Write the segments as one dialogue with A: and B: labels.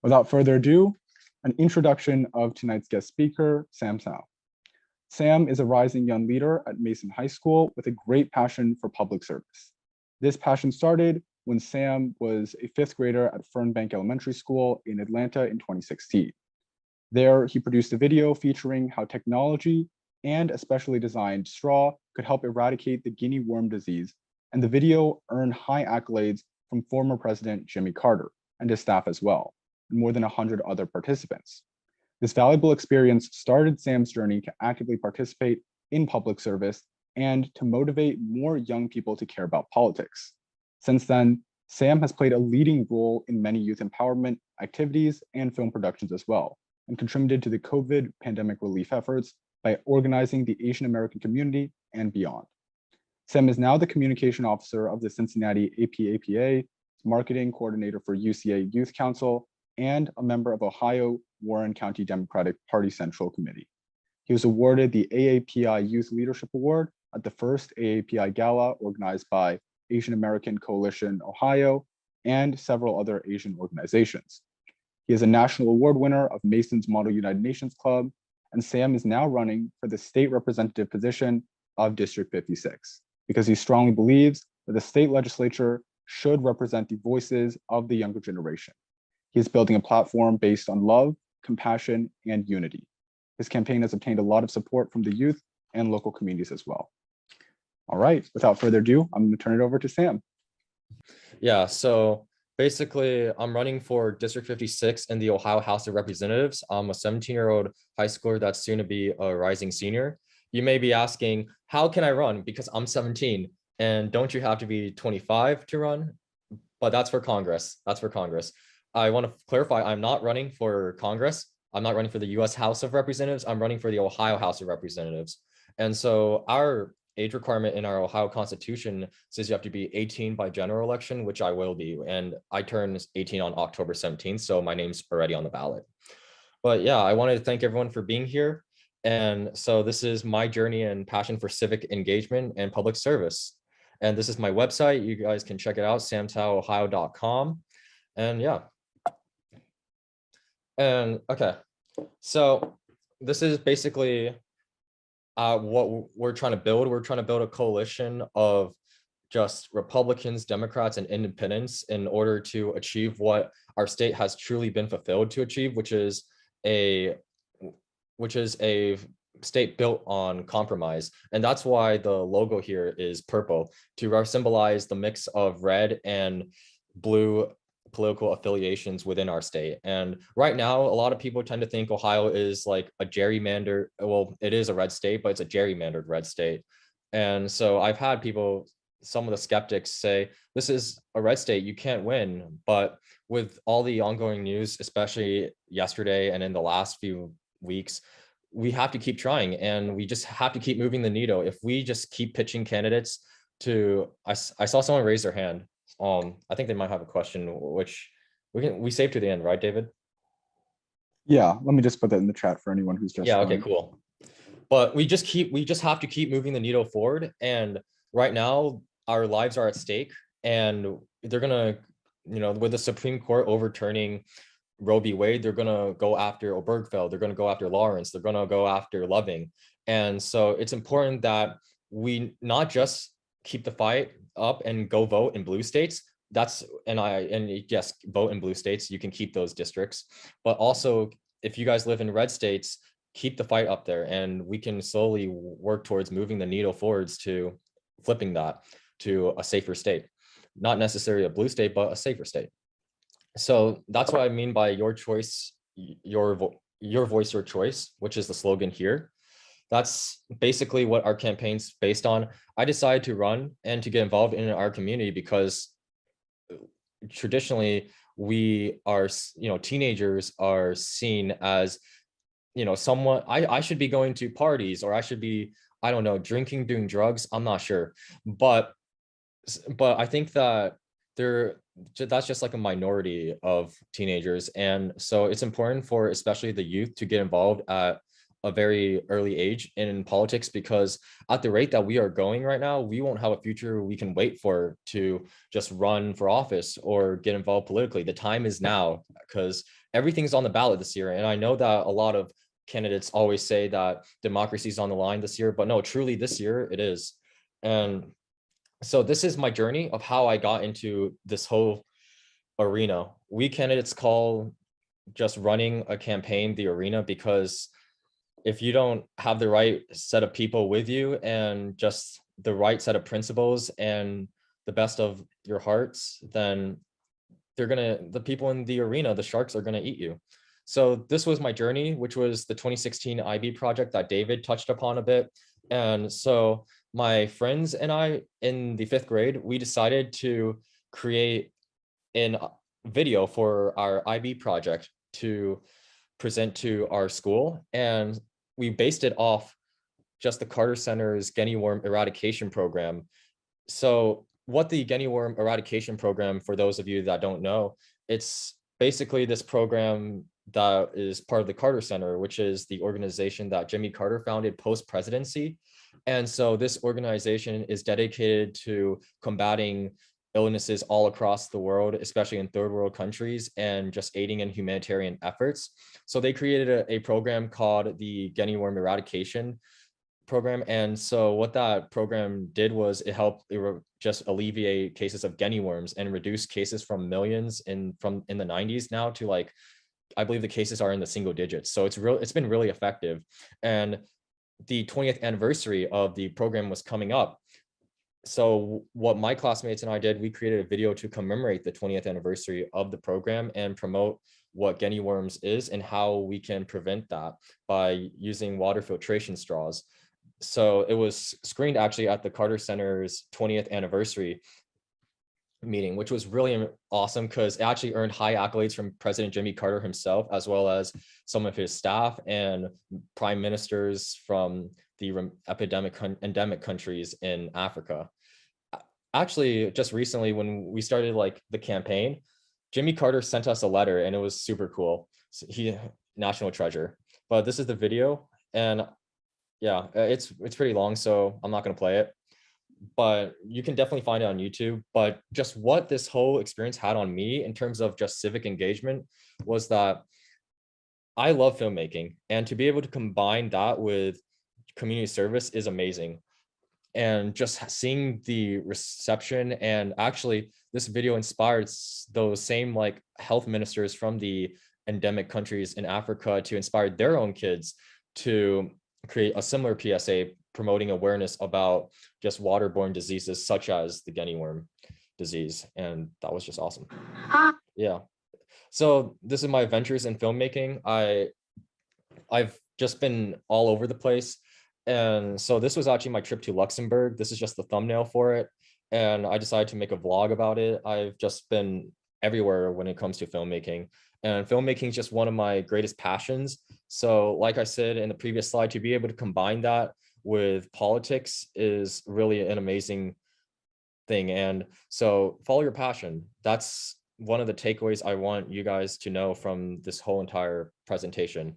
A: Without further ado, an introduction of tonight's guest speaker, Sam Tsao. Sam is a rising young leader at Mason High School with a great passion for public service. This passion started when Sam was a fifth grader at Fernbank Elementary School in Atlanta in 2016. There, he produced a video featuring how technology and a specially designed straw could help eradicate the guinea worm disease, and the video earned high accolades from former President Jimmy Carter and his staff as well, and more than 100 other participants. This valuable experience started Sam's journey to actively participate in public service and to motivate more young people to care about politics. Since then, Sam has played a leading role in many youth empowerment activities and film productions as well, and contributed to the COVID pandemic relief efforts by organizing the Asian American community and beyond. Sam is now the communication officer of the Cincinnati APAPA, marketing coordinator for UCA Youth Council, and a member of Ohio Warren County Democratic Party Central Committee. He was awarded the AAPI Youth Leadership Award at the first AAPI Gala organized by Asian American Coalition Ohio and several other Asian organizations. He is a national award winner of Mason's Model United Nations Club, and Sam is now running for the state representative position of District 56 because he strongly believes that the state legislature should represent the voices of the younger generation. He is building a platform based on love, compassion, and unity. His campaign has obtained a lot of support from the youth and local communities as well. All right, without further ado, I'm going to turn it over to Sam.
B: Yeah, so basically, I'm running for District 56 in the Ohio House of Representatives. I'm a 17-year-old high schooler that's soon to be a rising senior. You may be asking, how can I run? Because I'm 17, and don't you have to be 25 to run? But that's for Congress. That's for Congress. I want to clarify, I'm not running for Congress. I'm not running for the US House of Representatives. I'm running for the Ohio House of Representatives. And so our age requirement in our Ohio Constitution says you have to be 18 by general election, which I will be. And I turn 18 on October 17th, so my name's already on the ballot. But yeah, I wanted to thank everyone for being here. And so this is my journey and passion for civic engagement and public service. And this is my website. You guys can check it out, samtaoohio.com. And yeah. And okay, so this is basically what we're trying to build. We're trying to build a coalition of just Republicans, Democrats, and independents in order to achieve what our state has truly been fulfilled to achieve, which is a state built on compromise. And that's why the logo here is purple, to symbolize the mix of red and blue political affiliations within our state. And right now, a lot of people tend to think Ohio is like a gerrymander. Well, it is a red state, but it's a gerrymandered red state. And so I've had people, some of the skeptics say, this is a red state, you can't win. But with all the ongoing news, especially yesterday and in the last few weeks, we have to keep trying, and we just have to keep moving the needle. If we just keep pitching candidates to, I saw someone raise their hand. I think they might have a question, which we save to the end, right, David?
A: Yeah, let me just put that in the chat for anyone who's just
B: okay, cool. But we just have to keep moving the needle forward. And right now, our lives are at stake, and they're gonna, with the Supreme Court overturning Roe v. Wade, they're gonna go after Obergefell, they're gonna go after Lawrence, they're gonna go after Loving. And so it's important that we not just keep the fight up and go vote in blue states. Yes, vote in blue states. You can keep those districts, but also if you guys live in red states, keep the fight up there, and we can slowly work towards moving the needle forwards to flipping that to a safer state, not necessarily a blue state, but a safer state. So that's what I mean by your choice, your voice, your choice, which is the slogan here. That's basically what our campaign's based on. I decided to run and to get involved in our community because traditionally we are, teenagers are seen as, someone, I should be going to parties, or I should be, I don't know, drinking, doing drugs. I'm not sure. But I think that that's just like a minority of teenagers. And so it's important for especially the youth to get involved at a very early age in politics, because at the rate that we are going right now, we won't have a future we can wait for to just run for office or get involved politically. The time is now, because everything's on the ballot this year. And I know that a lot of candidates always say that democracy is on the line this year, but no, truly this year it is. And so this is my journey of how I got into this whole arena. We candidates call just running a campaign the arena, because if you don't have the right set of people with you and just the right set of principles and the best of your hearts, then the people in the arena, the sharks, are gonna eat you. So this was my journey, which was the 2016 IB project that David touched upon a bit. And so my friends and I in the 5th grade, we decided to create a video for our IB project to present to our school. And we based it off just the Carter Center's guinea worm eradication program. So what the guinea worm eradication program, for those of you that don't know, it's basically this program that is part of the Carter Center, which is the organization that Jimmy Carter founded post-presidency. And so this organization is dedicated to combating illnesses all across the world, especially in third world countries, and just aiding in humanitarian efforts. So they created a program called the guinea worm eradication program. And so what that program did was it helped just alleviate cases of guinea worms and reduce cases from millions in the 90s now to, like, I believe the cases are in the single digits. So it's been really effective. And the 20th anniversary of the program was coming up. So what my classmates and I did, we created a video to commemorate the 20th anniversary of the program and promote what guinea worms is and how we can prevent that by using water filtration straws. So it was screened actually at the Carter Center's 20th anniversary meeting, which was really awesome because it actually earned high accolades from President Jimmy Carter himself, as well as some of his staff and prime ministers from the endemic countries in Africa. Actually, just recently when we started like the campaign, Jimmy Carter sent us a letter and it was super cool. So national treasure. But this is the video, and yeah, it's pretty long, so I'm not going to play it, but you can definitely find it on YouTube. But just what this whole experience had on me in terms of just civic engagement was that I love filmmaking, and to be able to combine that with community service is amazing. And just seeing the reception, and actually this video inspired those same like health ministers from the endemic countries in Africa to inspire their own kids to create a similar PSA promoting awareness about just waterborne diseases such as the guinea worm disease. And that was just awesome. Yeah. So this is my adventures in filmmaking. I've just been all over the place. And so this was actually my trip to Luxembourg. This is just the thumbnail for it. And I decided to make a vlog about it. I've just been everywhere when it comes to filmmaking. And filmmaking is just one of my greatest passions. So like I said in the previous slide, to be able to combine that with politics is really an amazing thing. And so follow your passion. That's one of the takeaways I want you guys to know from this whole entire presentation.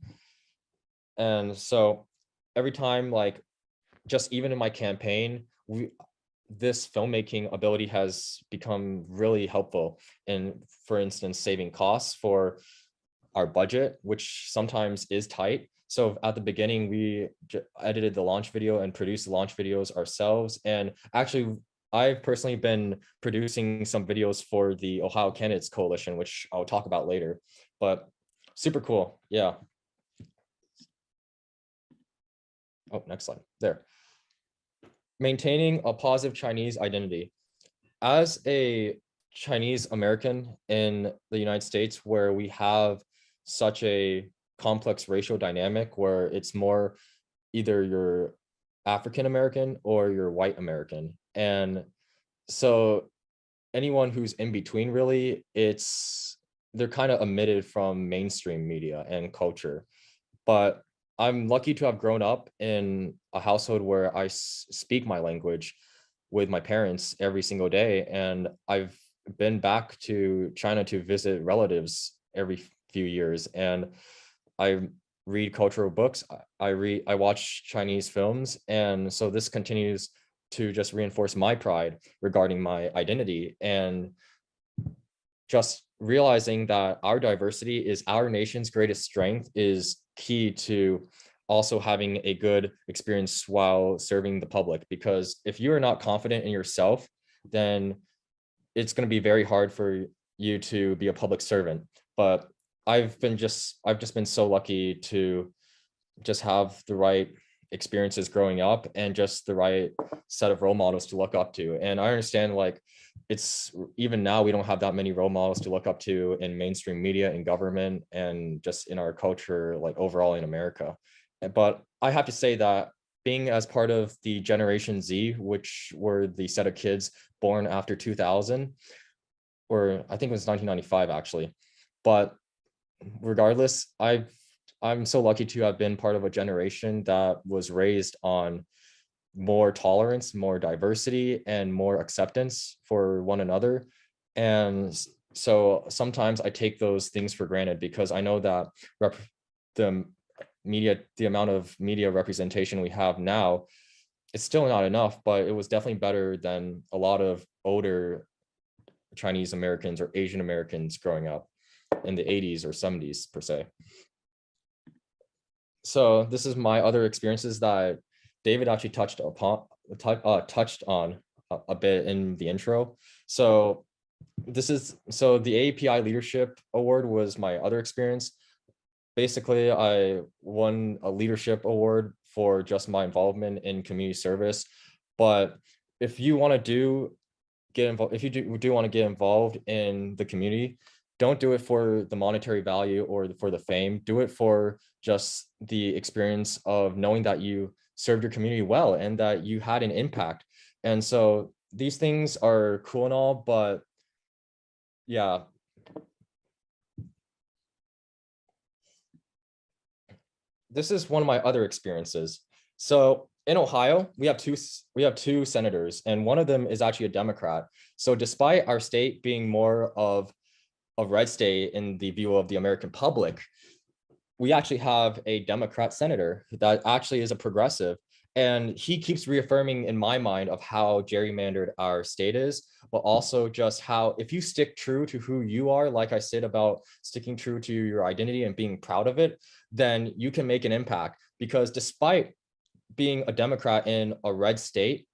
B: And so every time, like, just even in my campaign, this filmmaking ability has become really helpful in, for instance, saving costs for our budget, which sometimes is tight. So at the beginning, we edited the launch video and produced the launch videos ourselves. And actually, I've personally been producing some videos for the Ohio Candidates Coalition, which I'll talk about later, but super cool. Yeah. Oh, next slide. There. Maintaining a positive Chinese identity. As a Chinese American in the United States, where we have such a complex racial dynamic where it's more either you're African American or you're white American. And so anyone who's in between, really, they're kind of omitted from mainstream media and culture. But I'm lucky to have grown up in a household where I speak my language with my parents every single day. And I've been back to China to visit relatives every few years. And read cultural books. I watch Chinese films, and so this continues to just reinforce my pride regarding my identity, and just realizing that our diversity is our nation's greatest strength is key to also having a good experience while serving the public. Because if you are not confident in yourself, then it's going to be very hard for you to be a public servant. But I've just been so lucky to just have the right experiences growing up and just the right set of role models to look up to. And I understand, like, it's even now we don't have that many role models to look up to in mainstream media and government and just in our culture, like overall in America. But I have to say that being as part of the Generation Z, which were the set of kids born after 2000, or I think it was 1995 actually. But regardless, I'm so lucky to have been part of a generation that was raised on more tolerance, more diversity, and more acceptance for one another. And so sometimes I take those things for granted because I know that the the amount of media representation we have now, it's still not enough, but it was definitely better than a lot of older Chinese Americans or Asian Americans growing up in the 80s or 70s per se. So this is my other experiences that David actually touched on a bit in the intro. So the API Leadership Award was my other experience. Basically, I won a leadership award for just my involvement in community service. But if you want to get involved, if you do want to get involved in the community, don't do it for the monetary value or for the fame. Do it for just the experience of knowing that you served your community well and that you had an impact. And so these things are cool and all, but yeah. This is one of my other experiences. So in Ohio, we have two senators, and one of them is actually a Democrat. So despite our state being more of a red state in the view of the American public, we actually have a Democrat senator that actually is a progressive. And he keeps reaffirming in my mind of how gerrymandered our state is, but also just how if you stick true to who you are, like I said about sticking true to your identity and being proud of it, then you can make an impact. Because despite being a Democrat in a red state,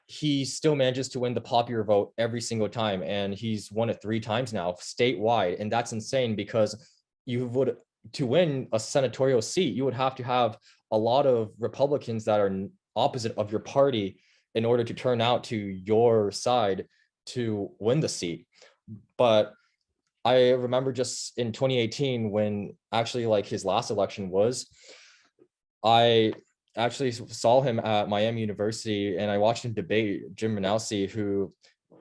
B: he still manages to win the popular vote every single time. And he's won it 3 times now statewide. And that's insane because to win a senatorial seat, you would have to have a lot of Republicans that are opposite of your party in order to turn out to your side to win the seat. But I remember just in 2018, when actually like his last election was, I actually saw him at Miami University and I watched him debate Jim Renausi, who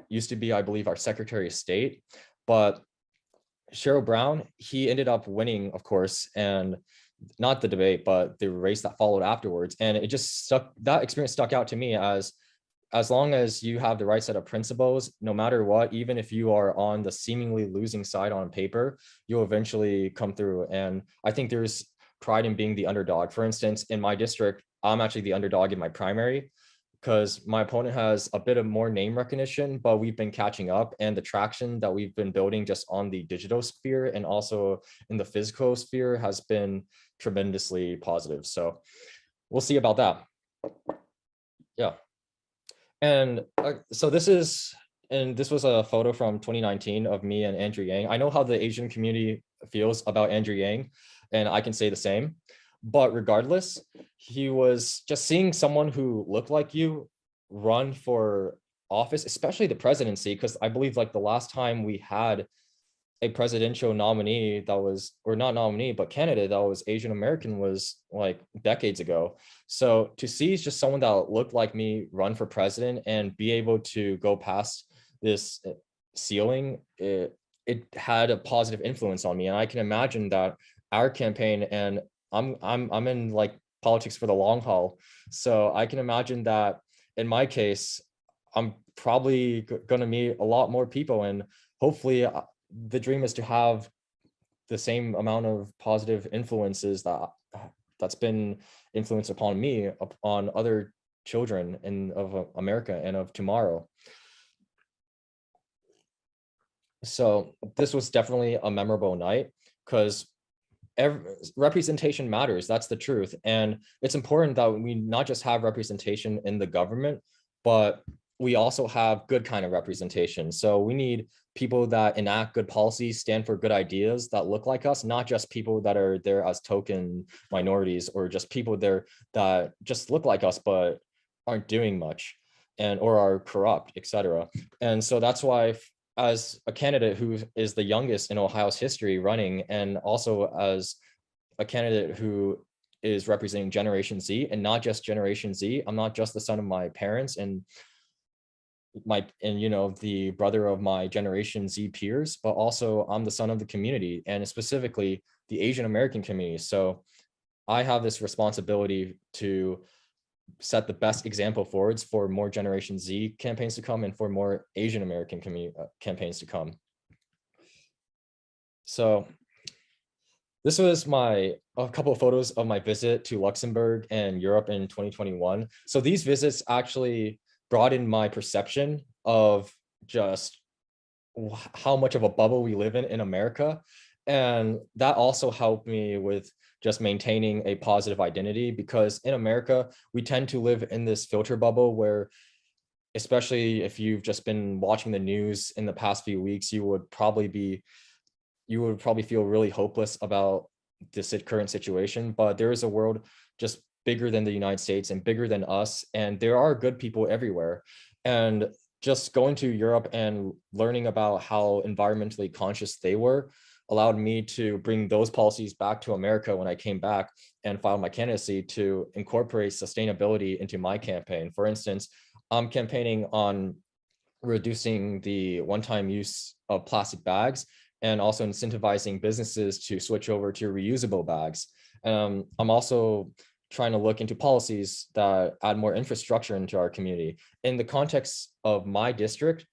B: used to be, I believe, our Secretary of State. But Sherrod Brown, he ended up winning, of course, and not the debate, but the race that followed afterwards. And it just that experience stuck out to me as long as you have the right set of principles, no matter what, even if you are on the seemingly losing side on paper, you'll eventually come through. And I think there's pride in being the underdog. For instance, in my district, I'm actually the underdog in my primary because my opponent has a bit of more name recognition, but we've been catching up, and the traction that we've been building just on the digital sphere and also in the physical sphere has been tremendously positive. So we'll see about that. Yeah. And so this was a photo from 2019 of me and Andrew Yang. I know how the Asian community feels about Andrew Yang, and I can say the same. But regardless, he was just seeing someone who looked like you run for office, especially the presidency, because I believe like the last time we had a presidential nominee that was, or not nominee, but candidate that was Asian American was like decades ago. So to see just someone that looked like me run for president and be able to go past this ceiling, it had a positive influence on me. And I can imagine that our campaign, and I'm in like politics for the long haul. So I can imagine that in my case, I'm probably going to meet a lot more people, and hopefully the dream is to have the same amount of positive influences that's been influenced upon me, upon other children of America and of tomorrow. So this was definitely a memorable night because representation matters. That's the truth. And it's important that we not just have representation in the government, but we also have good kind of representation. So we need people that enact good policies, stand for good ideas that look like us, not just people that are there as token minorities or just people there that just look like us but aren't doing much and or are corrupt, etc. And so that's why as a candidate who is the youngest in Ohio's history running, and also as a candidate who is representing Generation Z, and not just Generation Z, I'm not just the son of my parents and the brother of my Generation Z peers, but also I'm the son of the community, and specifically the Asian American community. So I have this responsibility to set the best example forwards for more Generation Z campaigns to come and for more Asian American community campaigns to come. So this was a couple of photos of my visit to Luxembourg and Europe in 2021. So these visits actually broadened my perception of just how much of a bubble we live in America. And that also helped me with just maintaining a positive identity, because in America, we tend to live in this filter bubble where, especially if you've just been watching the news in the past few weeks, you would probably feel really hopeless about this current situation. But there is a world just bigger than the United States and bigger than us. And there are good people everywhere. And just going to Europe and learning about how environmentally conscious they were allowed me to bring those policies back to America when I came back and filed my candidacy to incorporate sustainability into my campaign. For instance, I'm campaigning on reducing the one-time use of plastic bags and also incentivizing businesses to switch over to reusable bags. I'm also trying to look into policies that add more infrastructure into our community. In the context of my district,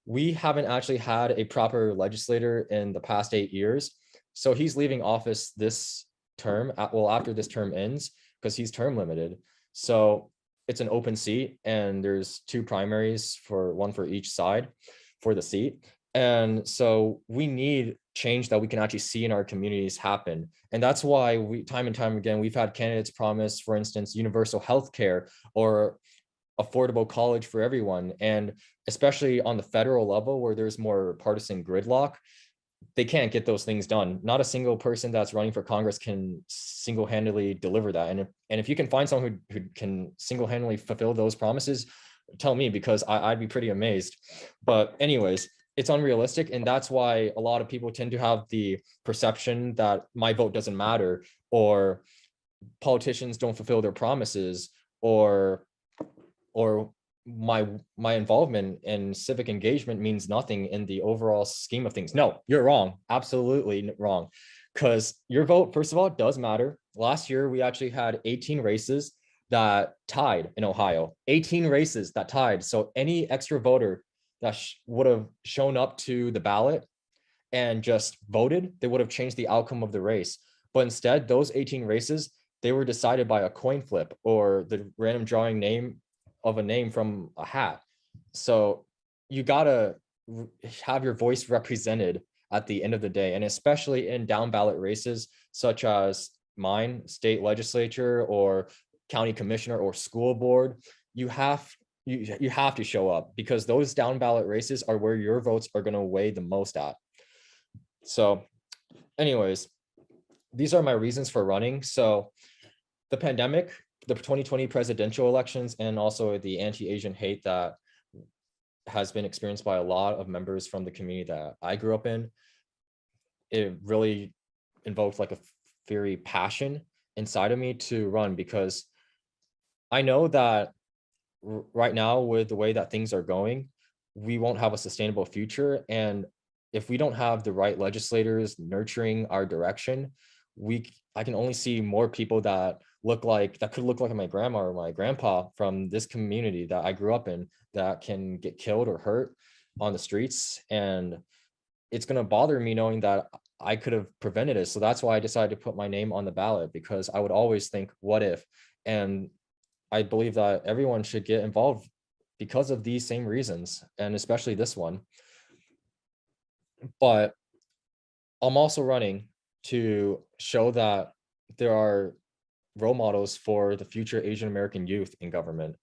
B: we haven't actually had a proper legislator in the past 8 years. So he's leaving office this term, after this term ends, because he's term limited. So it's an open seat and there's 2 primaries, one for each side for the seat. And so we need change that we can actually see in our communities happen. And that's why time and time again, we've had candidates promise, for instance, universal health care or affordable college for everyone. And especially on the federal level where there's more partisan gridlock, they can't get those things done. Not a single person that's running for Congress can single-handedly deliver that. And if you can find someone who can single-handedly fulfill those promises, tell me, because I'd be pretty amazed. But anyways, it's unrealistic. And that's why a lot of people tend to have the perception that my vote doesn't matter, or politicians don't fulfill their promises, or my involvement in civic engagement means nothing in the overall scheme of things. No, you're wrong. Absolutely wrong. Because your vote, first of all, does matter. Last year, we actually had 18 races that tied in Ohio. 18 races that tied. So any extra voter that would have shown up to the ballot and just voted, they would have changed the outcome of the race. But instead, those 18 races, they were decided by a coin flip or the random drawing name of a name from a hat. So you gotta have your voice represented at the end of the day, and especially in down ballot races such as mine, state legislature or county commissioner or school board. You have to show up, because those down ballot races are where your votes are going to weigh the most at. So anyways, these are my reasons for running. So the pandemic, the 2020 presidential elections, and also the anti-Asian hate that has been experienced by a lot of members from the community that I grew up in, it really invoked like a fiery passion inside of me to run, because I know that right now, with the way that things are going, we won't have a sustainable future. And if we don't have the right legislators nurturing our direction, I can only see more people that could look like my grandma or my grandpa from this community that I grew up in that can get killed or hurt on the streets. And it's going to bother me knowing that I could have prevented it. So that's why I decided to put my name on the ballot, because I would always think, what if? And I believe that everyone should get involved because of these same reasons, and especially this one. But I'm also running to show that there are role models for the future Asian American youth in government.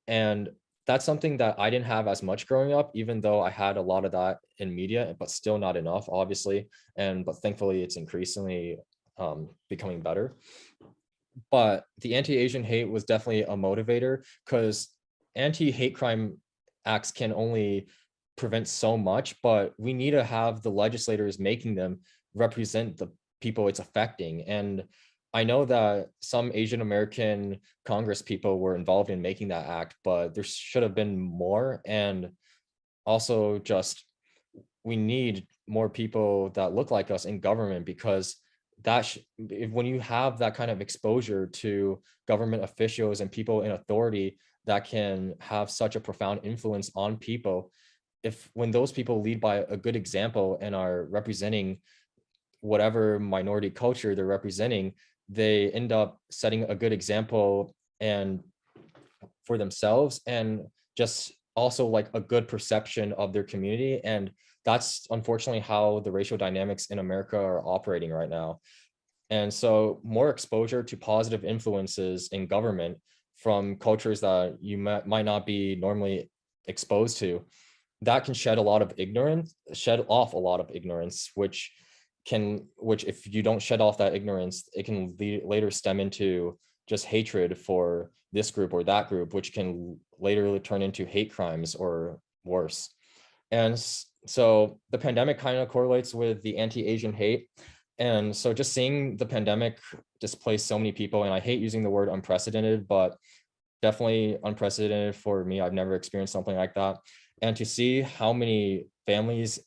B: And that's something that I didn't have as much growing up, even though I had a lot of that in media, but still not enough, obviously. But thankfully, it's increasingly becoming better. But the anti-Asian hate was definitely a motivator, because anti-hate crime acts can only prevent so much, but we need to have the legislators making them represent the people it's affecting. And I know that some Asian American Congress people were involved in making that act, but there should have been more. And also just, we need more people that look like us in government, because when you have that kind of exposure to government officials and people in authority that can have such a profound influence on people, when those people lead by a good example and are representing whatever minority culture they're representing, they end up setting a good example and for themselves, and just also like a good perception of their community. And that's unfortunately how the racial dynamics in America are operating right now. And so more exposure to positive influences in government from cultures that you might not be normally exposed to, that can shed off a lot of ignorance, which if you don't shed off that ignorance, it can later stem into just hatred for this group or that group, which can later turn into hate crimes or worse. And so the pandemic kind of correlates with the anti-Asian hate. And so just seeing the pandemic displace so many people, and I hate using the word unprecedented, but definitely unprecedented for me. I've never experienced something like that. And to see how many families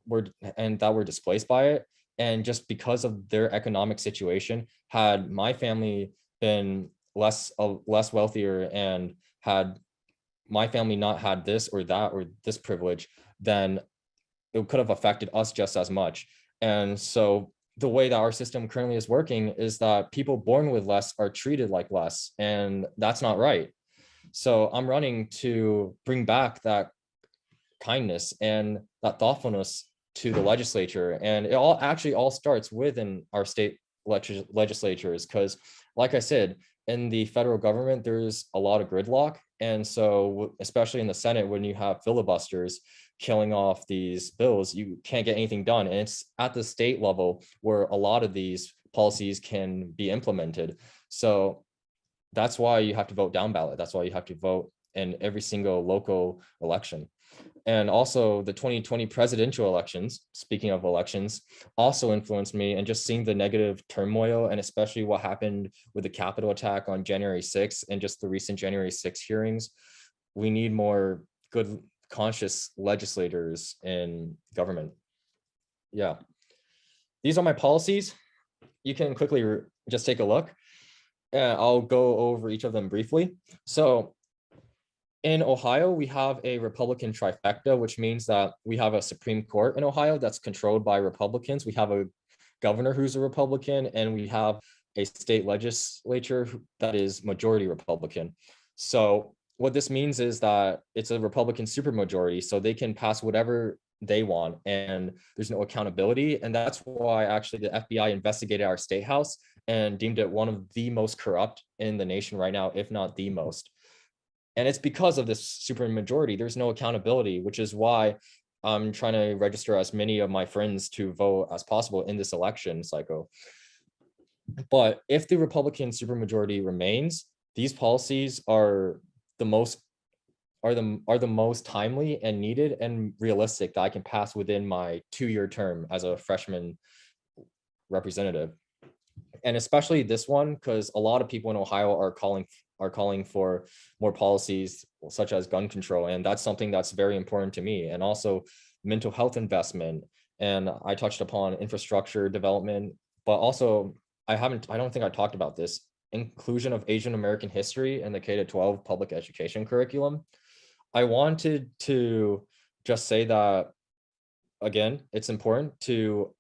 B: were displaced by it, and just because of their economic situation, had my family been less wealthier, and had my family not had this or that or this privilege, then it could have affected us just as much. And so the way that our system currently is working is that people born with less are treated like less, and that's not right. So I'm running to bring back that kindness and that thoughtfulness to the legislature. And it all starts within our state legislatures, because like I said, in the federal government, there's a lot of gridlock. And so especially in the Senate, when you have filibusters killing off these bills, you can't get anything done. And it's at the state level where a lot of these policies can be implemented. So that's why you have to vote down ballot. That's why you have to vote in every single local election. And also the 2020 presidential elections, speaking of elections, also influenced me. And just seeing the negative turmoil, and especially what happened with the Capitol attack on January 6th and just the recent January 6th hearings, we need more good, conscious legislators in government. Yeah. These are my policies. You can quickly just take a look. I'll go over each of them briefly. So in Ohio, we have a Republican trifecta, which means that we have a Supreme Court in Ohio that's controlled by Republicans. We have a governor who's a Republican, and we have a state legislature that is majority Republican. So what this means is that it's a Republican supermajority, so they can pass whatever they want, and there's no accountability. And that's why actually the FBI investigated our state house and deemed it one of the most corrupt in the nation right now, if not the most. And it's because of this supermajority. There's no accountability, which is why I'm trying to register as many of my friends to vote as possible in this election cycle. But if the Republican supermajority remains, these policies are the most timely and needed and realistic that I can pass within my 2-year term as a freshman representative. And especially this one, because a lot of people in Ohio are calling for more policies such as gun control, and that's something that's very important to me. And also mental health investment, and I touched upon infrastructure development, but also I don't think I talked about this, inclusion of Asian American history in the K-12 public education curriculum. I wanted to just say that, again, it's important to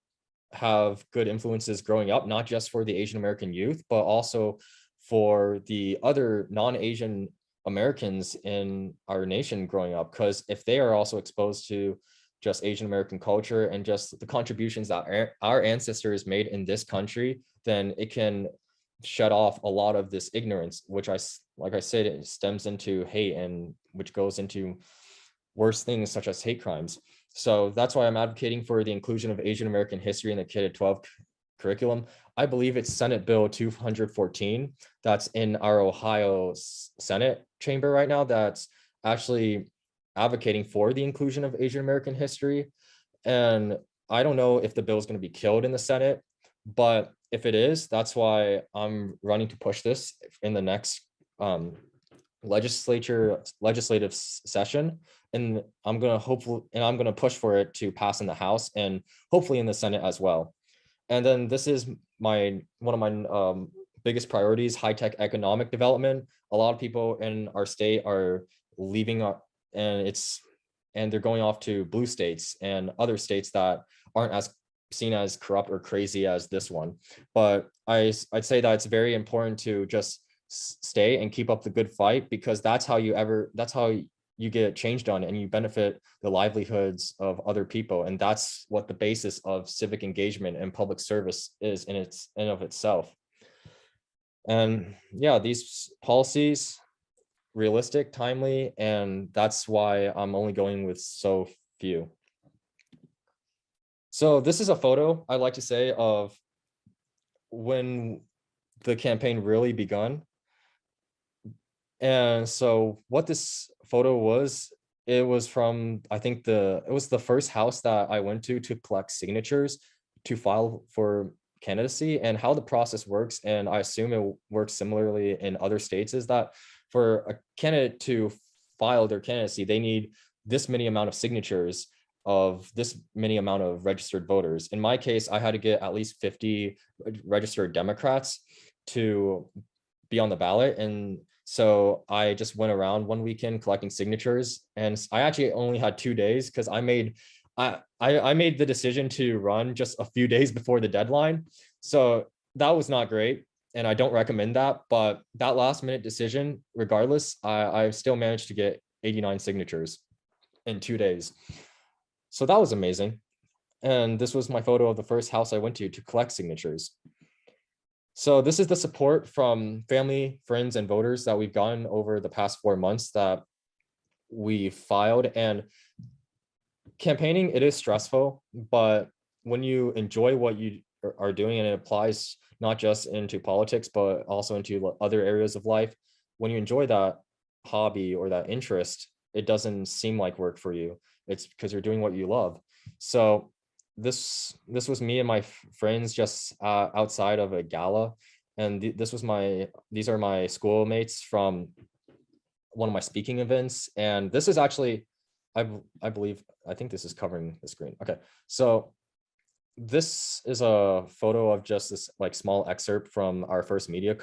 B: have good influences growing up, not just for the Asian American youth, but also for the other non-Asian Americans in our nation growing up. Because if they are also exposed to just Asian American culture and just the contributions that our ancestors made in this country, then it can shut off a lot of this ignorance, which like I said, it stems into hate, and which goes into worse things such as hate crimes. So that's why I'm advocating for the inclusion of Asian American history in the K-12 curriculum. I believe it's Senate Bill 214 that's in our Ohio Senate chamber right now that's actually advocating for the inclusion of Asian American history. And I don't know if the bill is going to be killed in the Senate, but if it is, that's why I'm running to push this in the next legislative session. And I'm gonna push for it to pass in the House and hopefully in the Senate as well. And then this is one of my biggest priorities: high-tech economic development. A lot of people in our state are leaving, and they're going off to blue states and other states that aren't as seen as corrupt or crazy as this one. But I'd say that it's very important to just stay and keep up the good fight, because that's how you get change done and you benefit the livelihoods of other people. And that's what the basis of civic engagement and public service is in of itself. And yeah, these policies, realistic, timely, and that's why I'm only going with so few. So this is a photo, I like to say, of when the campaign really begun. And so what this photo was, it was from, I think it was the first house that I went to collect signatures to file for candidacy. And how the process works, and I assume it works similarly in other states, is that for a candidate to file their candidacy, they need this many amount of signatures of this many amount of registered voters. In my case, I had to get at least 50 registered Democrats to be on the ballot. And so I just went around one weekend collecting signatures, and I actually only had 2 days because I made the decision to run just a few days before the deadline. So that was not great, and I don't recommend that. But that last minute decision, regardless, I still managed to get 89 signatures in 2 days. So that was amazing. And this was my photo of the first house I went to collect signatures. So this is the support from family, friends, and voters that we've gotten over the past 4 months that we filed. And campaigning, it is stressful, but when you enjoy what you are doing, and it applies not just into politics, but also into other areas of life, when you enjoy that hobby or that interest, it doesn't seem like work for you. It's because you're doing what you love. So this was me and my friends just outside of a gala, and these are my schoolmates from one of my speaking events. And this is actually, I believe, I think this is covering the screen. Okay, so this is a photo of just this like small excerpt from our first media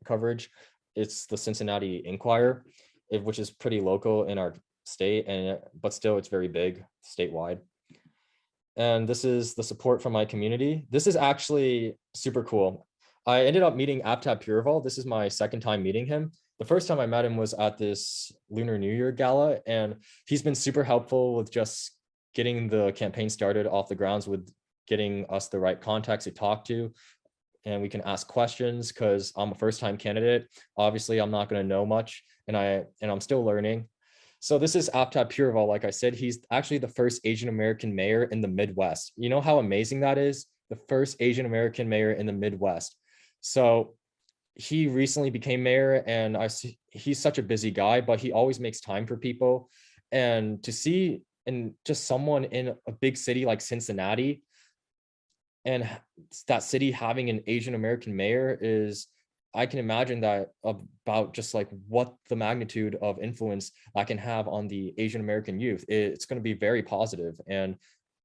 B: coverage. It's the Cincinnati Enquirer, which is pretty local in our state, but still it's very big statewide. And this is the support from my community. This is actually super cool. I ended up meeting Aptab Purival. This is my second time meeting him. The first time I met him was at this Lunar New Year gala, and he's been super helpful with just getting the campaign started off the grounds, with getting us the right contacts to talk to, and we can ask questions, because I'm a first-time candidate. Obviously, I'm not going to know much, and I'm still learning. So this is Aptab Purival. Like I said, he's actually the first Asian American mayor in the Midwest. You know how amazing that is? The first Asian American mayor in the Midwest. So he recently became mayor, and he's such a busy guy, but he always makes time for people. And to see, and just someone in a big city like Cincinnati, and that city having an Asian American mayor, is, I can imagine that about just like what the magnitude of influence that can have on the Asian American youth. It's going to be very positive. And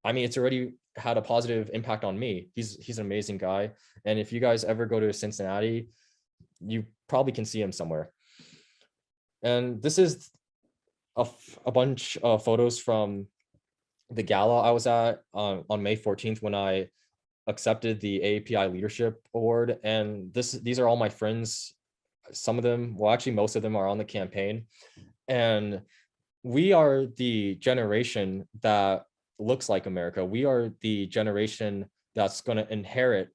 B: I mean, it's already had a positive impact on me. He's an amazing guy. And if you guys ever go to Cincinnati, you probably can see him somewhere. And this is a bunch of photos from the gala I was at on May 14th, when I accepted the API Leadership Award, and these are all my friends. Some of them, well, actually, most of them are on the campaign, and we are the generation that looks like America. We are the generation that's going to inherit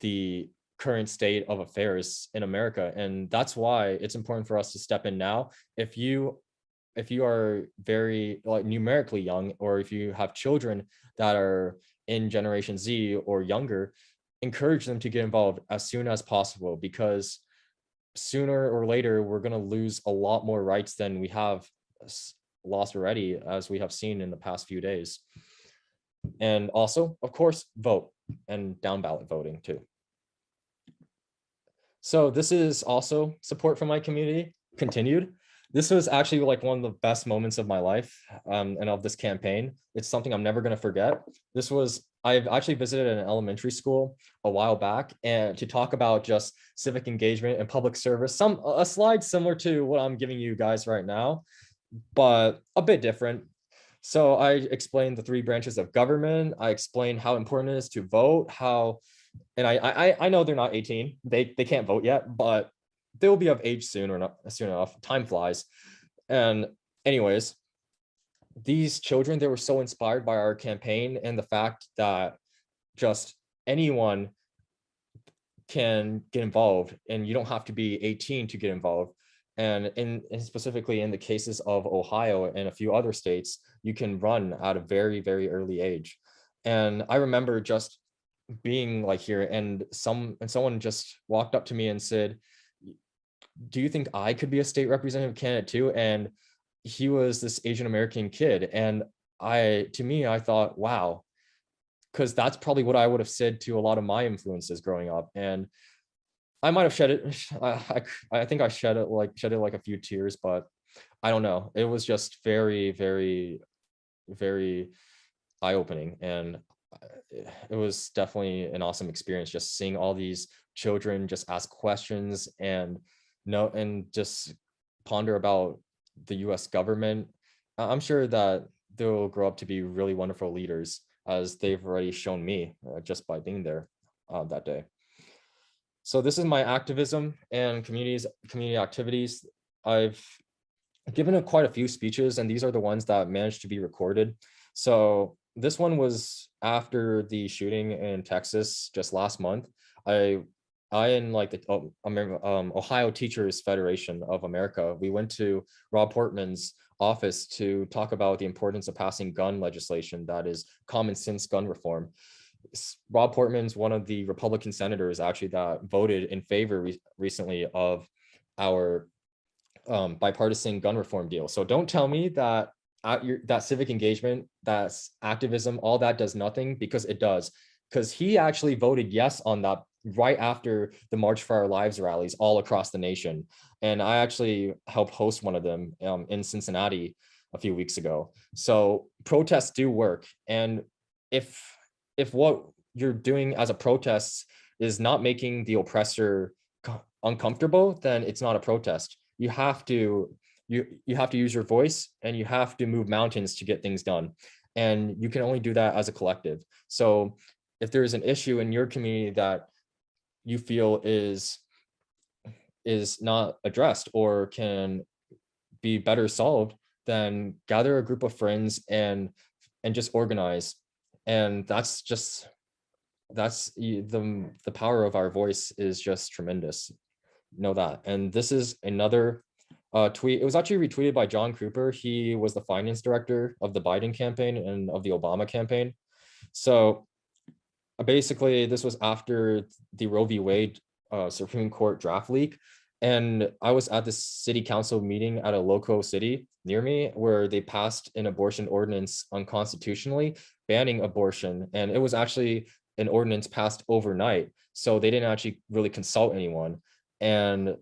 B: the current state of affairs in America, and that's why it's important for us to step in now. If you are very like numerically young, or if you have children that are in Generation Z or younger, encourage them to get involved as soon as possible, because sooner or later we're going to lose a lot more rights than we have lost already, as we have seen in the past few days. And also, of course, vote, and down ballot voting too. So this is also support from my community continued. This was actually like one of the best moments of my life, and of this campaign. It's something I'm never going to forget. I've actually visited an elementary school a while back, and to talk about just civic engagement and public service, a slide similar to what I'm giving you guys right now, but a bit different. So I explained the 3 branches of government. I explained how important it is to vote, and I know they're not 18, they can't vote yet, but they will be of age soon enough. Time flies. And anyways, these children, they were so inspired by our campaign and the fact that just anyone can get involved, and you don't have to be 18 to get involved. And specifically in the cases of Ohio and a few other states, you can run at a very, very early age. And I remember just being like here, and someone just walked up to me and said, do you think I could be a state representative candidate too? And he was this Asian American kid. And I thought, wow, because that's probably what I would have said to a lot of my influences growing up. And I might have shed it. I think I shed it like a few tears, but I don't know. It was just very, very, very eye-opening. And it was definitely an awesome experience, just seeing all these children just ask questions and just ponder about the US government. I'm sure that they'll grow up to be really wonderful leaders, as they've already shown me just by being there that day. So this is my activism and community activities. I've given quite a few speeches, and these are the ones that managed to be recorded. So this one was after the shooting in Texas just last month. I and like the Ohio Teachers Federation of America, we went to Rob Portman's office to talk about the importance of passing gun legislation that is common sense gun reform. Rob Portman's one of the Republican senators actually that voted in favor recently of our bipartisan gun reform deal. So don't tell me that that civic engagement, that's activism, all that does nothing, because it does. Because he actually voted yes on that right after the March for Our Lives rallies all across the nation. And I actually helped host one of them in Cincinnati a few weeks ago. So protests do work. And if what you're doing as a protest is not making the oppressor uncomfortable, then it's not a protest. You have to use your voice, and you have to move mountains to get things done. And you can only do that as a collective. So if there is an issue in your community that you feel is not addressed or can be better solved, then gather a group of friends and just organize. And that's the power of our voice is just tremendous. Know that. And this is another tweet. It was actually retweeted by John Cooper. He was the finance director of the Biden campaign and of the Obama campaign. So basically, this was after the Roe v. Wade Supreme Court draft leak. And I was at the city council meeting at a local city near me where they passed an abortion ordinance unconstitutionally, banning abortion. And it was actually an ordinance passed overnight. So they didn't actually really consult anyone. And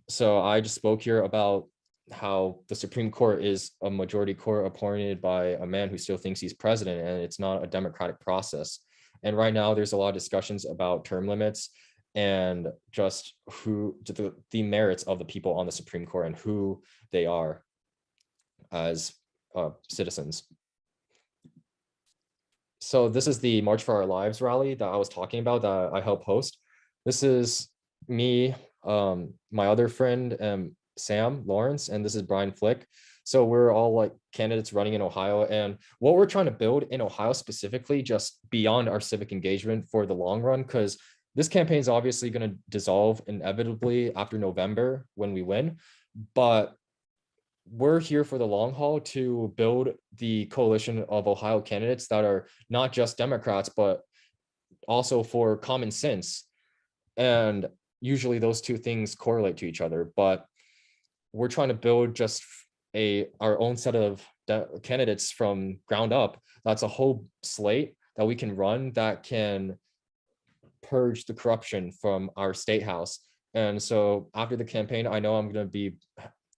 B: so I just spoke here about how the Supreme Court is a majority court appointed by a man who still thinks he's president, and it's not a democratic process. And right now there's a lot of discussions about term limits and just the merits of the people on the Supreme Court and who they are as citizens. So this is the March for Our Lives rally that I was talking about that I help host. This is me, my other friend, Sam Lawrence, and this is Brian Flick. So we're all like candidates running in Ohio, and what we're trying to build in Ohio specifically, just beyond our civic engagement for the long run, because this campaign is obviously going to dissolve inevitably after November when we win, but we're here for the long haul to build the coalition of Ohio candidates that are not just Democrats, but also for common sense. And usually those two things correlate to each other, but we're trying to build just our own set of candidates from ground up. That's a whole slate that we can run that can purge the corruption from our state house. And so after the campaign, I know I'm going to be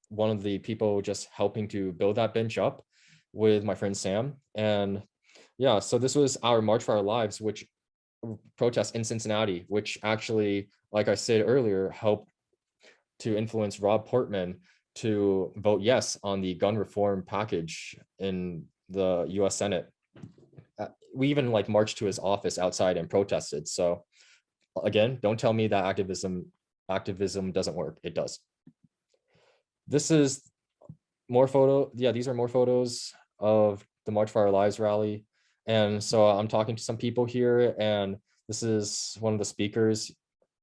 B: one of the people just helping to build that bench up with my friend Sam. And yeah, so this was our March for Our Lives, which protest in Cincinnati, which actually, like I said earlier, helped to influence Rob Portman to vote yes on the gun reform package in the US Senate. We even like marched to his office outside and protested. So again, don't tell me that activism doesn't work. It does. This is more photo. Yeah, these are more photos of the March for Our Lives rally. And so I'm talking to some people here, and this is one of the speakers,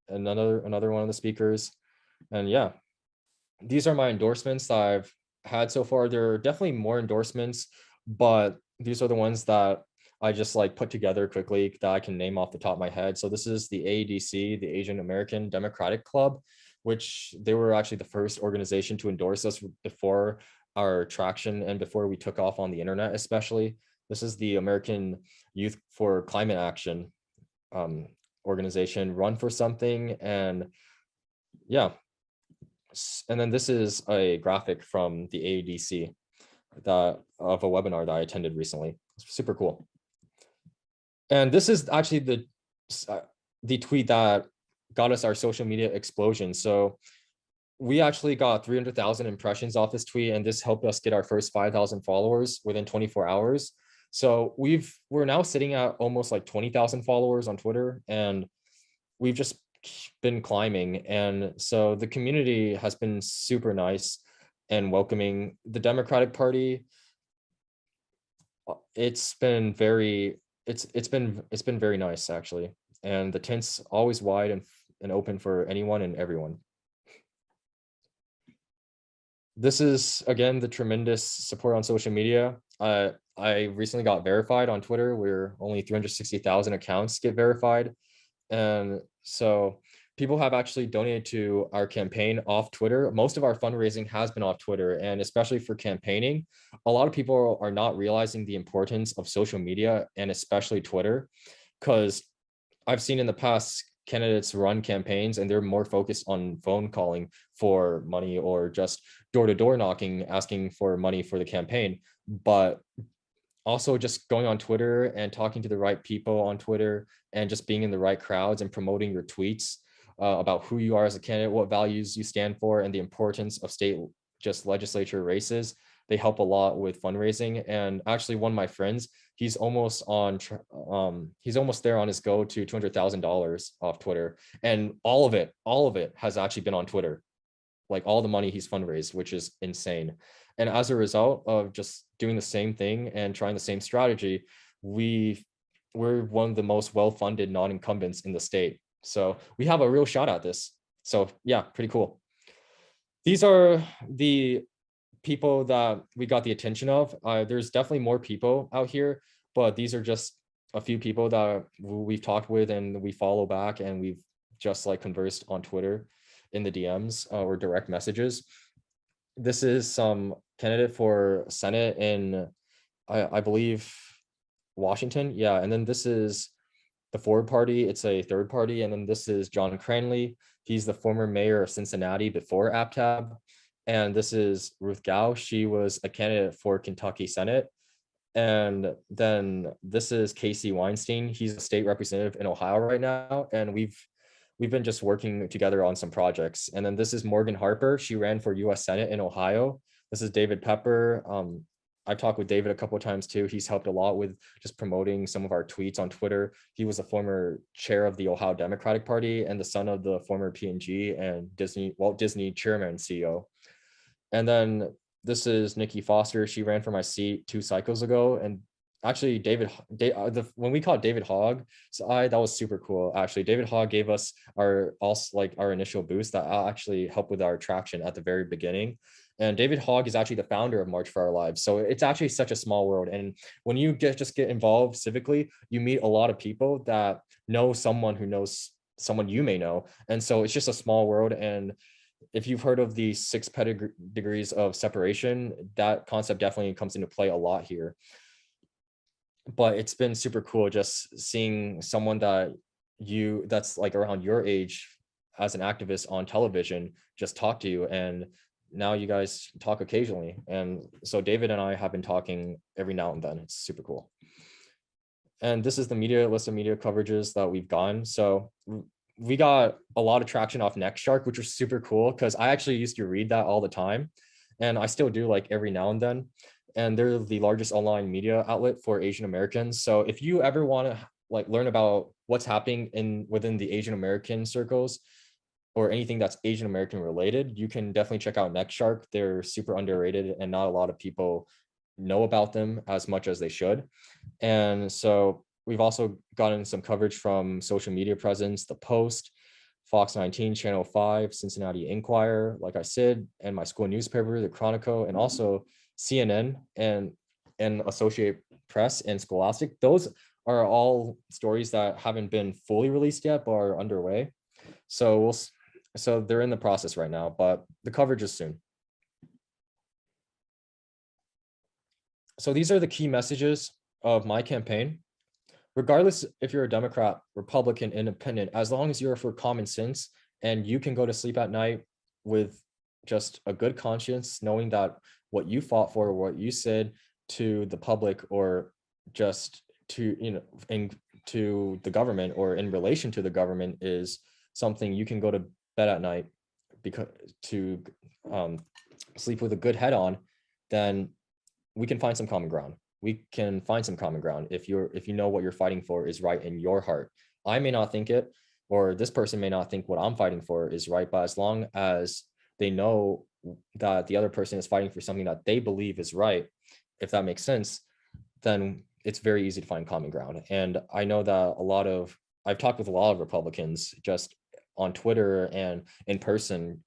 B: and another one of the speakers. And yeah, these are my endorsements that I've had so far. There are definitely more endorsements, but these are the ones that I just like put together quickly that I can name off the top of my head. So this is the AADC, the Asian American Democratic Club, which they were actually the first organization to endorse us before our traction and before we took off on the internet, especially. This is the American Youth for Climate Action organization, Run for Something. And yeah, and then this is a graphic from the AADC of a webinar that I attended recently. It's super cool. And this is actually the tweet that got us our social media explosion. So we actually got 300,000 impressions off this tweet, and this helped us get our first 5,000 followers within 24 hours. So we're now sitting at almost like 20,000 followers on Twitter, and we've just been climbing. And so the community has been super nice and welcoming. The Democratic Party, it's been very nice actually, and the tent's always wide and open for anyone and everyone. This is again the tremendous support on social media. I recently got verified on Twitter, where only 360,000 accounts get verified, and so people have actually donated to our campaign off Twitter. Most of our fundraising has been off Twitter, and especially for campaigning, a lot of people are not realizing the importance of social media and especially Twitter, because I've seen in the past candidates run campaigns and they're more focused on phone calling for money or just door-to-door knocking, asking for money for the campaign. But also just going on Twitter and talking to the right people on Twitter and just being in the right crowds and promoting your tweets about who you are as a candidate, what values you stand for, and the importance of state just legislature races. They help a lot with fundraising. And actually one of my friends, he's almost there on his go to $200,000 off Twitter. And all of it has actually been on Twitter, like all the money he's fundraised, which is insane. And as a result of just doing the same thing and trying the same strategy, we're one of the most well-funded non-incumbents in the state. So we have a real shot at this. So yeah, pretty cool. These are the people that we got the attention of. There's definitely more people out here, but these are just a few people that we've talked with and we follow back, and we've just like conversed on Twitter in the DMs or direct messages. This is some candidate for Senate in, I believe, Washington. Yeah, and then this is the Ford Party. It's a third party. And then this is John Cranley. He's the former mayor of Cincinnati before APTAB. And this is Ruth Gao. She was a candidate for Kentucky Senate. And then this is Casey Weinstein. He's a state representative in Ohio right now. And we've been just working together on some projects. And then this is Morgan Harper. She ran for US Senate in Ohio. This is David Pepper. I've talked with David a couple of times too. He's helped a lot with just promoting some of our tweets on Twitter. He was the former chair of the Ohio Democratic Party and the son of the former P&G and Walt Disney chairman and CEO. And then this is Nikki Foster. She ran for my seat 2 cycles ago. And actually when we called David Hogg, that was super cool. Actually, David Hogg gave us our initial boost that actually helped with our traction at the very beginning. And David Hogg is actually the founder of March for Our Lives. So it's actually such a small world. And when you just get involved civically, you meet a lot of people that know someone who knows someone you may know. And so it's just a small world. And if you've heard of the 6 degrees of separation, that concept definitely comes into play a lot here. But it's been super cool just seeing someone that's like around your age as an activist on television just talk to you, and now you guys talk occasionally. And so David and I have been talking every now and then. It's super cool. And this is the list of media coverages that we've gotten. So we got a lot of traction off Nextshark, which was super cool because I actually used to read that all the time, and I still do like every now and then. And they're the largest online media outlet for Asian Americans. So if you ever want to like learn about what's happening within the Asian American circles or anything that's Asian American related, you can definitely check out Nextshark. They're super underrated and not a lot of people know about them as much as they should. And so we've also gotten some coverage from social media presence, The Post, Fox 19, Channel 5, Cincinnati Enquirer, like I said, and my school newspaper, The Chronicle, and also CNN and Associated Press and Scholastic. Those are all stories that haven't been fully released yet, but are underway. So they're in the process right now, but the coverage is soon. So these are the key messages of my campaign. Regardless if you're a Democrat, Republican, Independent, as long as you're for common sense and you can go to sleep at night with just a good conscience, knowing that what you fought for, what you said to the public, or just to, to the government or in relation to the government is something you can go to bed at night because to sleep with a good head on, then we can find some common ground. We can find some common ground if you know what you're fighting for is right in your heart. I may not think it, or this person may not think what I'm fighting for is right, but as long as they know that the other person is fighting for something that they believe is right, if that makes sense, then it's very easy to find common ground. And I know that I've talked with a lot of Republicans just on Twitter and in person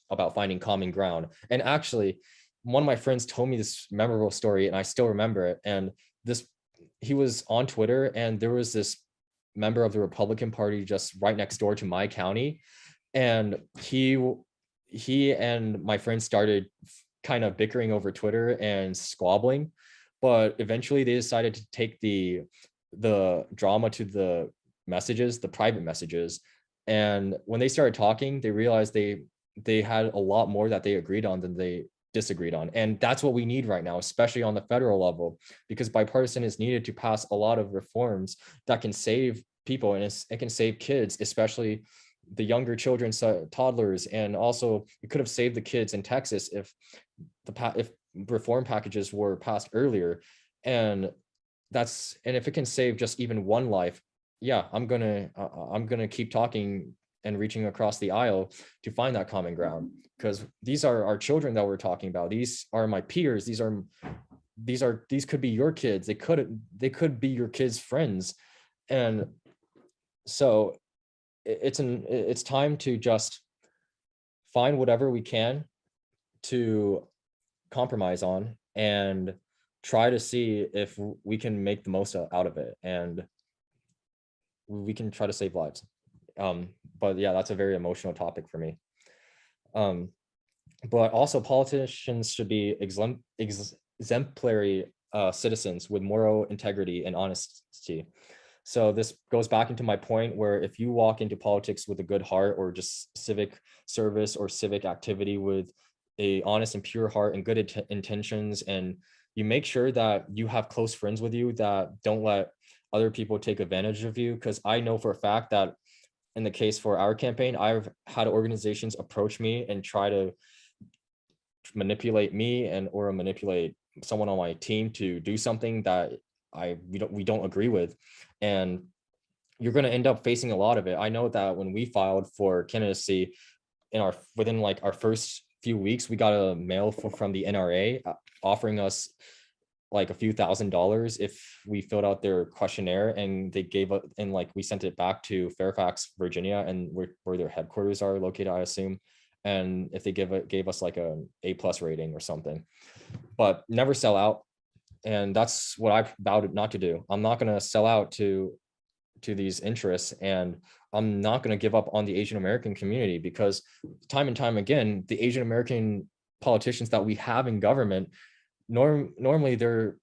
B: about finding common ground. And actually, one of my friends told me this memorable story and I still remember it. And he was on Twitter and there was this member of the Republican Party just right next door to my county. And he and my friend started kind of bickering over Twitter and squabbling, but eventually they decided to take the drama to the messages, the private messages. And when they started talking, they realized they had a lot more that they agreed on than they disagreed on. And that's what we need right now, especially on the federal level, because bipartisan is needed to pass a lot of reforms that can save people, and it can save kids, especially the younger children, toddlers. And also it could have saved the kids in Texas if reform packages were passed earlier. And if it can save just even one life, yeah, I'm gonna keep talking and reaching across the aisle to find that common ground, because these are our children that we're talking about. These are my peers. These could be your kids. They could be your kids' friends. And so it's time to just find whatever we can to compromise on and try to see if we can make the most out of it, and we can try to save lives. But yeah, that's a very emotional topic for me. But also politicians should be exemplary citizens with moral integrity and honesty. So this goes back into my point where if you walk into politics with a good heart, or just civic service or civic activity with a honest and pure heart and good intentions, and you make sure that you have close friends with you that don't let other people take advantage of you. Because I know for a fact that in the case for our campaign, I've had organizations approach me and try to manipulate me or manipulate someone on my team to do something that we don't agree with, and you're going to end up facing a lot of it. I know that when we filed for candidacy within like our first few weeks, we got a mail from the NRA offering us like a few $1,000s if we filled out their questionnaire, and they gave us, and like we sent it back to Fairfax, Virginia, and where their headquarters are located, I assume. And if they gave us like a A+ rating or something, but never sell out. And that's what I vowed not to do. I'm not going to sell out to these interests, and I'm not going to give up on the Asian American community, because time and time again, the Asian American politicians that we have in government, normally they're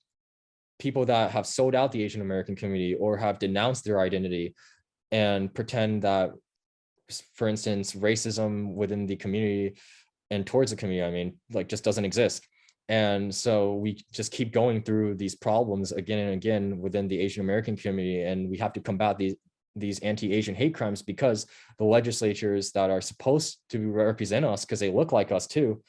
B: people that have sold out the Asian American community or have denounced their identity and pretend that, for instance, racism within the community and towards the community, I mean, like, just doesn't exist. And so we just keep going through these problems again and again within the Asian American community, and we have to combat these anti-Asian hate crimes, because the legislatures that are supposed to represent us, because they look like us too,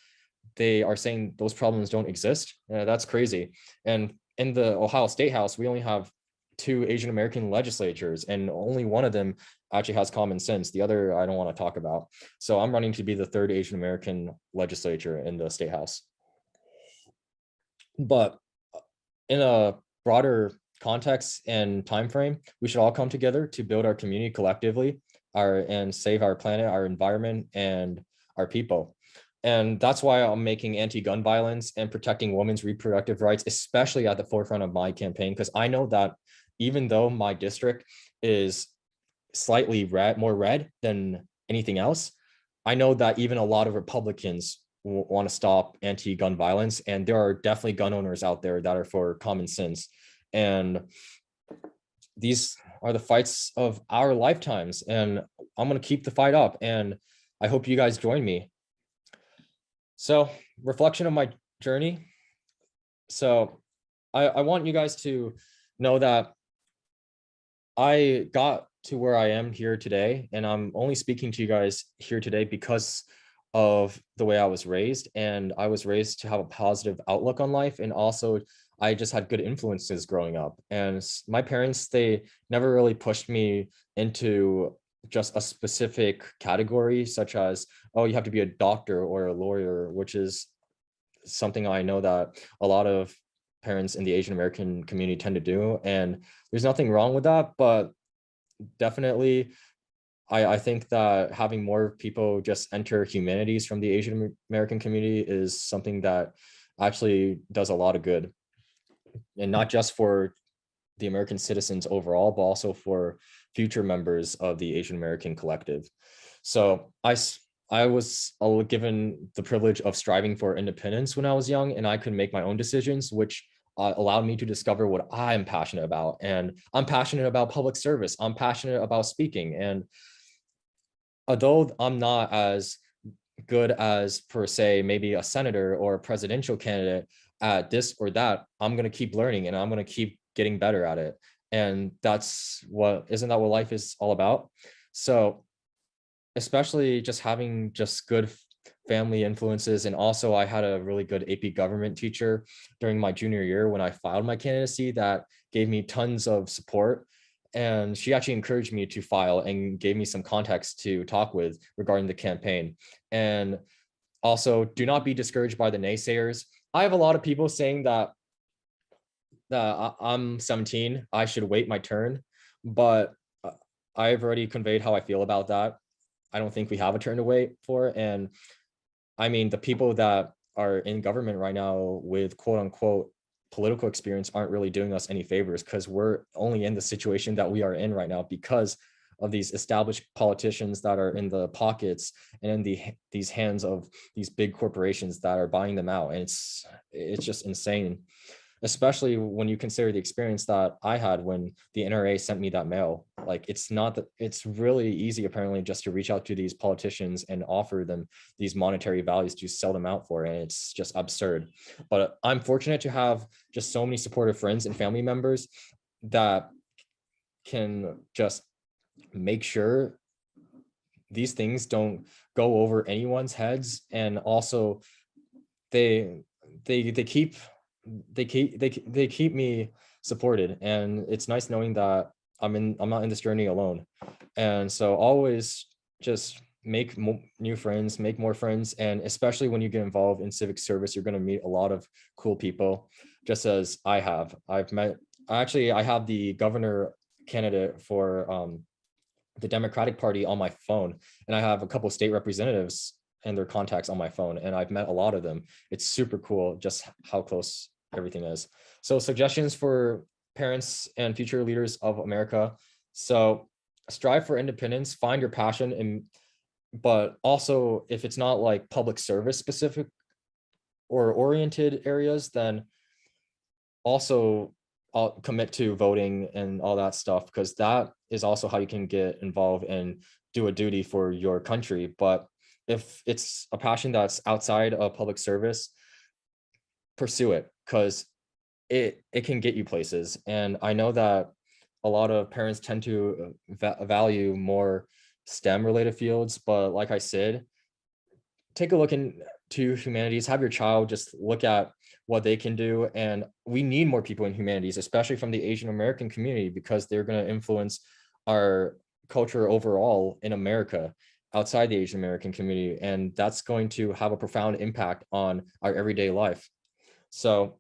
B: they are saying those problems don't exist. That's crazy. And in the Ohio State House, we only have 2 Asian American legislatures, and only one of them actually has common sense. The other I don't want to talk about. So I'm running to be the 3rd Asian American legislature in the State House. But in a broader context and time frame, we should all come together to build our community collectively, and save our planet, our environment, and our people. And that's why I'm making anti-gun violence and protecting women's reproductive rights, especially at the forefront of my campaign, because I know that even though my district is slightly more red than anything else, I know that even a lot of Republicans want to stop anti-gun violence, and there are definitely gun owners out there that are for common sense. And these are the fights of our lifetimes, and I'm going to keep the fight up, and I hope you guys join me. So, reflection of my journey. So I want you guys to know that I got to where I am here today, and I'm only speaking to you guys here today because of the way I was raised. And I was raised to have a positive outlook on life, and also I just had good influences growing up. And my parents, they never really pushed me into just a specific category, such as, oh, you have to be a doctor or a lawyer, which is something I know that a lot of parents in the Asian American community tend to do. And there's nothing wrong with that, but definitely I think that having more people just enter humanities from the Asian American community is something that actually does a lot of good, and not just for the American citizens overall, but also for future members of the Asian American collective. So I was given the privilege of striving for independence when I was young, and I could make my own decisions, which allowed me to discover what I'm passionate about. And I'm passionate about public service. I'm passionate about speaking. And although I'm not as good as, per se, maybe a senator or a presidential candidate at this or that, I'm going to keep learning, and I'm going to keep getting better at it. And isn't that what life is all about? So especially just having just good family influences. And also I had a really good AP government teacher during my junior year when I filed my candidacy that gave me tons of support. And she actually encouraged me to file and gave me some context to talk with regarding the campaign. And also, do not be discouraged by the naysayers. I have a lot of people saying that I'm 17, I should wait my turn, but I've already conveyed how I feel about that. I don't think we have a turn to wait for. And I mean, the people that are in government right now with quote unquote political experience aren't really doing us any favors, because we're only in the situation that we are in right now because of these established politicians that are in the pockets and in these hands of these big corporations that are buying them out. And it's just insane, especially when you consider the experience that I had when the NRA sent me that mail. Like, it's really easy apparently just to reach out to these politicians and offer them these monetary values to sell them out for. And it's just absurd. But I'm fortunate to have just so many supportive friends and family members that can just make sure these things don't go over anyone's heads. And also they keep they keep me supported, and it's nice knowing that I'm not in this journey alone. And so always just make new friends, make more friends, and especially when you get involved in civic service, you're going to meet a lot of cool people, just as I have. I have the governor candidate for the Democratic Party on my phone, and I have a couple of state representatives and their contacts on my phone, and I've met a lot of them. It's super cool just how close everything is. So suggestions for parents and future leaders of America. So strive for independence, find your passion, and but also if it's not like public service specific or oriented areas, then also I'll commit to voting and all that stuff, because that is also how you can get involved and do a duty for your country. But if it's a passion that's outside of public service, pursue it, because it can get you places. And I know that a lot of parents tend to value more STEM related fields, but like I said, take a look into humanities, have your child just look at what they can do. And we need more people in humanities, especially from the Asian American community, because they're going to influence our culture overall in America outside the Asian American community. And that's going to have a profound impact on our everyday life. So,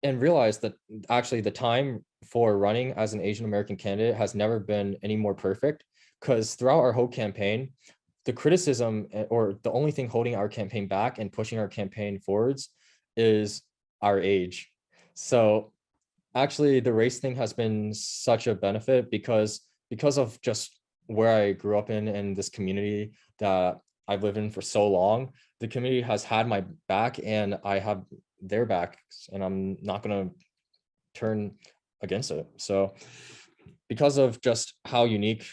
B: and realize that actually the time for running as an Asian American candidate has never been any more perfect, because throughout our whole campaign, the criticism or the only thing holding our campaign back and pushing our campaign forwards is our age. So actually the race thing has been such a benefit, because of just where I grew up in this community that I've lived in for so long. The community has had my back and I have their backs, and I'm not going to turn against it. So because of just how unique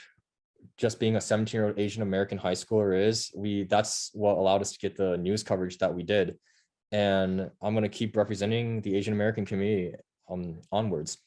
B: just being a 17-year-old Asian American high schooler is, that's what allowed us to get the news coverage that we did. And I'm going to keep representing the Asian American community onwards.